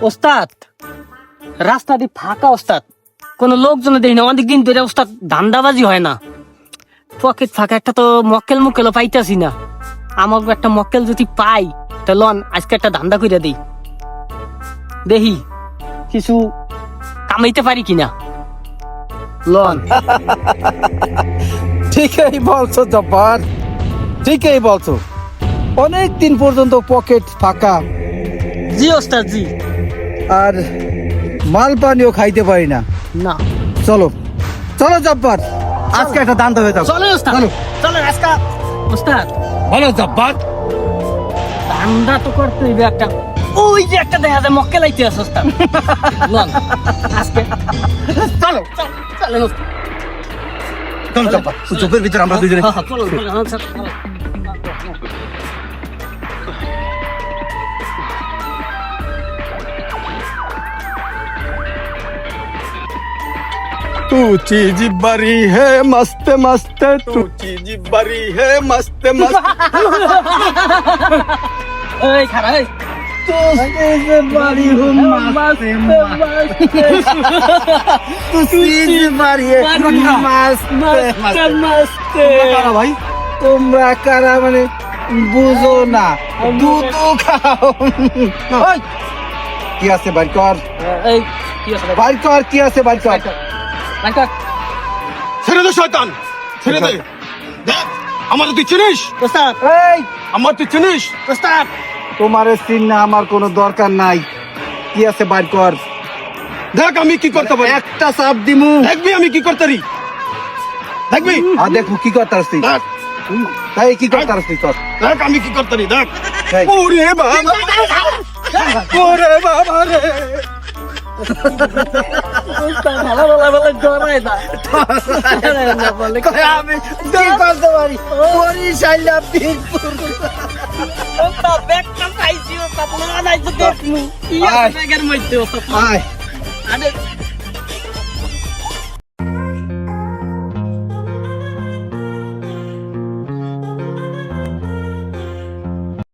ওস্তাদ রাস্তা দিয়ে ফাঁকা ওস্তাদ, কোনো লোকজন দেখি না, অনেক দিন ধরে ওস্তাদ ধান্দাবাজি হয় না, পকেট ফাঁকা, একটা তো মক্কেলও পাইতাছি না। আমাকে একটা মক্কেল যদি পাই তা লন আজকে একটা ধান্দা করে দেই, দেখি কিছু কামাইতে পারি কিনা। লন ঠিকই বলছো জব্বার, ঠিকই বলছো। অনেক দিন পর্যন্ত পকেট ফাঁকা, জি ওস্তাদ জি। আর মাল পানিও খাইতে পারি না। না চলো চলো জব্বার, আজকে একটা দান হয়ে যাও। চলে ওস্তাদ, চলো। চলে আজকে। ওস্তাদ বলো জব্বার। ধান্দা তো করতে হইবে একটা, ওই যে একটা দেখা যায় মক্কেল আইতে আছে ওস্তাদ। লন আজকে চলো চলো চলে ওস্তাদ। চলো জব্বার, চোখের ভিতরে আমরা দুজনে। হ্যাঁ, চলো চলো চলো। तू चीज बड़ी है मस्त मस्त, तू चीज बड़ी है मस्त मस्त, এই খারা এই तू चीज बड़ी हो मस्त मस्त, तू चीज बड़ी है मस्त मस्त। কারা ভাই তোমরা? কারা মানে বুঝো না, দুধ খাও। ওই, কি আছে বাইর কর, এই কি আছে বাইর কর, কি আছে বাইর কর। বাঙ্কা ছেড়ে দে শয়তান, ছেড়ে দে। দেখ আমার তুই চিনিস, ওস্তাদ এই, আমার তুই চিনিস। ওস্তাদ তোমার চিন্না আমার কোনো দরকার নাই, কি আছে বাইর কর। দেখ আমি কি করতে পারি, একটা চাপ দিমু, দেখবি আমি কি করতে পারি, দেখবি। আর দেখো কি করতে আসছি, দেখ তাই কি করতে আসছি কর। দেখ আমি কি করতে পারি, দেখ। এই, ওরে বাবা, ওরে বাবা রে। ওস্তাদ ভালো ভালো ভালো জড়াই দা না বলে কই আমি কি করতে পারি, বরিশাইলা পিরপুর। ওস্তাদ ব্যাগটা পাইছি ওস্তাদ, না নাই তো দেখমু কি আছে আয়। ব্যাগের মধ্যে ওস্তাদ। আয় আরে